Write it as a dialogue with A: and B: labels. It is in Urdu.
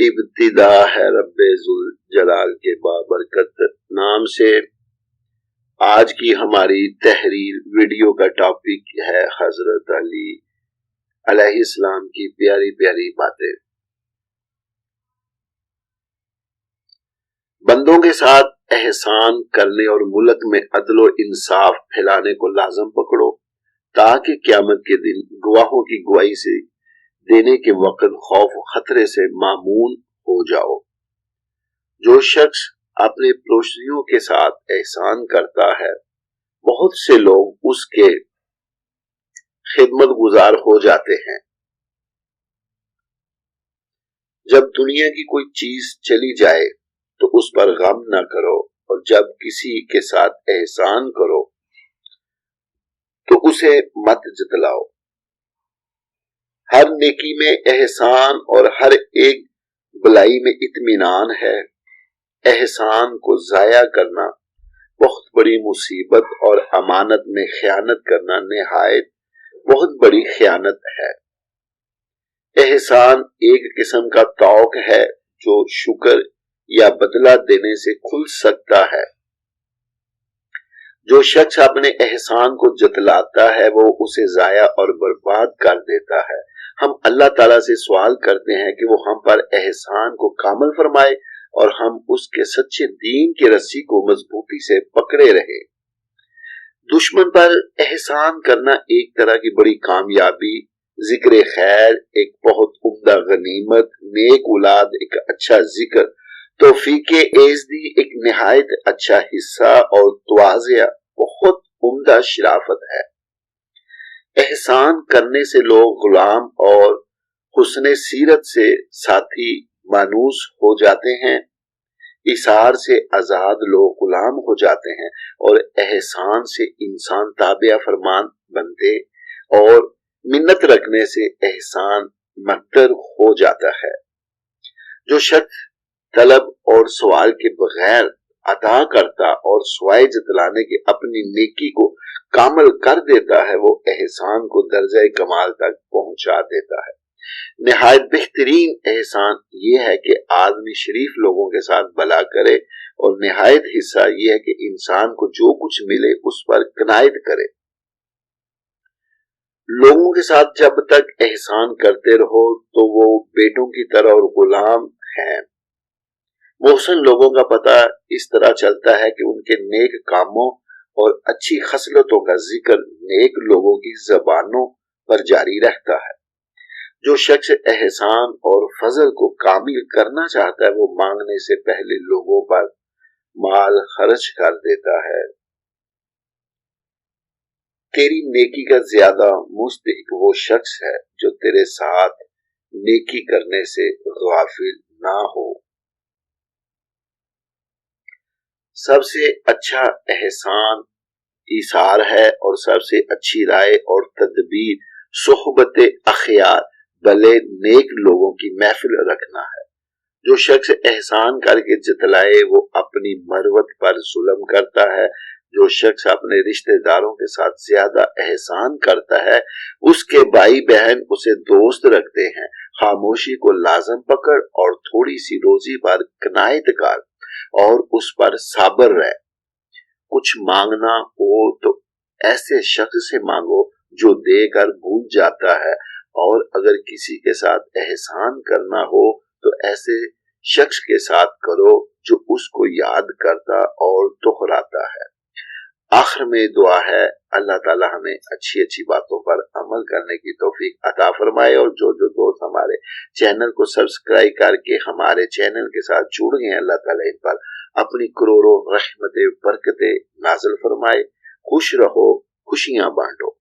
A: ابتدا ہے رب ذل جلال کے بابرکت نام سے۔ آج کی ہماری تحریر ویڈیو کا ٹاپک ہے حضرت علی علیہ السلام کی پیاری پیاری باتیں۔ بندوں کے ساتھ احسان کرنے اور ملک میں عدل و انصاف پھیلانے کو لازم پکڑو تاکہ قیامت کے دن گواہوں کی گواہی سے دینے کے وقت خوف و خطرے سے مامون ہو جاؤ۔ جو شخص اپنے پڑوسیوں کے ساتھ احسان کرتا ہے بہت سے لوگ اس کے خدمت گزار ہو جاتے ہیں۔ جب دنیا کی کوئی چیز چلی جائے تو اس پر غم نہ کرو، اور جب کسی کے ساتھ احسان کرو تو اسے مت جتلاؤ۔ ہر نیکی میں احسان اور ہر ایک بلائی میں اطمینان ہے۔ احسان کو ضائع کرنا بہت بڑی مصیبت اور امانت میں خیانت کرنا نہایت بہت بڑی خیانت ہے۔ احسان ایک قسم کا توق ہے جو شکر یا بدلہ دینے سے کھل سکتا ہے۔ جو شخص اپنے احسان کو جتلاتا ہے وہ اسے ضائع اور برباد کر دیتا ہے۔ ہم اللہ تعالیٰ سے سوال کرتے ہیں کہ وہ ہم پر احسان کو کامل فرمائے اور ہم اس کے سچے دین کی رسی کو مضبوطی سے پکڑے رہیں۔ دشمن پر احسان کرنا ایک طرح کی بڑی کامیابی، ذکر خیر ایک بہت عمدہ غنیمت، نیک اولاد ایک اچھا ذکر، توفیق عزتی ایک نہایت اچھا حصہ اور تواضع بہت عمدہ شرافت ہے۔ احسان کرنے سے لوگ غلام اور حسن سیرت سے ساتھی مانوس ہو جاتے ہیں۔ ایثار سے آزاد لوگ غلام ہو جاتے ہیں اور احسان سے انسان تابع فرمان بنتے اور منت رکھنے سے احسان مقدر ہو جاتا ہے۔ جو شخص طلب اور سوال کے بغیر عطا کرتا اور سوائے جتلانے کے اپنی نیکی کو کامل کر دیتا ہے وہ احسان کو درجہ کمال تک پہنچا دیتا ہے۔ نہایت بہترین احسان یہ ہے کہ آدمی شریف لوگوں کے ساتھ بھلا کرے، اور نہایت حصہ یہ ہے کہ انسان کو جو کچھ ملے اس پر قناعت کرے۔ لوگوں کے ساتھ جب تک احسان کرتے رہو تو وہ بیٹوں کی طرح اور غلام ہیں۔ محسن لوگوں کا پتہ اس طرح چلتا ہے کہ ان کے نیک کاموں اور اچھی خصلتوں کا ذکر نیک لوگوں کی زبانوں پر جاری رہتا ہے۔ جو شخص احسان اور فضل کو کامل کرنا چاہتا ہے وہ مانگنے سے پہلے لوگوں پر مال خرچ کر دیتا ہے۔ تیری نیکی کا زیادہ مستحق وہ شخص ہے جو تیرے ساتھ نیکی کرنے سے غافل نہ ہو۔ سب سے اچھا احسان ایثار ہے، اور سب سے اچھی رائے اور تدبیر صحبت اخیار بھلے نیک لوگوں کی محفل رکھنا ہے۔ جو شخص احسان کر کے جتلائے وہ اپنی مروت پر ظلم کرتا ہے۔ جو شخص اپنے رشتہ داروں کے ساتھ زیادہ احسان کرتا ہے اس کے بھائی بہن اسے دوست رکھتے ہیں۔ خاموشی کو لازم پکڑ اور تھوڑی سی روزی پر قناعت کر اور اس پر صابر رہ۔ کچھ مانگنا ہو تو ایسے شخص سے مانگو جو دے کر بھول جاتا ہے، اور اگر کسی کے ساتھ احسان کرنا ہو تو ایسے شخص کے ساتھ کرو جو اس کو یاد کرتا اور دہراتا ہے۔ آخر میں دعا ہے اللہ تعالی ہمیں اچھی اچھی باتوں پر عمل کرنے کی توفیق عطا فرمائے، اور جو دوست ہمارے چینل کو سبسکرائب کر کے ہمارے چینل کے ساتھ جڑ گئے ہیں اللہ تعالی ان پر اپنی کروڑوں رحمتیں برکتیں نازل فرمائے۔ خوش رہو، خوشیاں بانٹو۔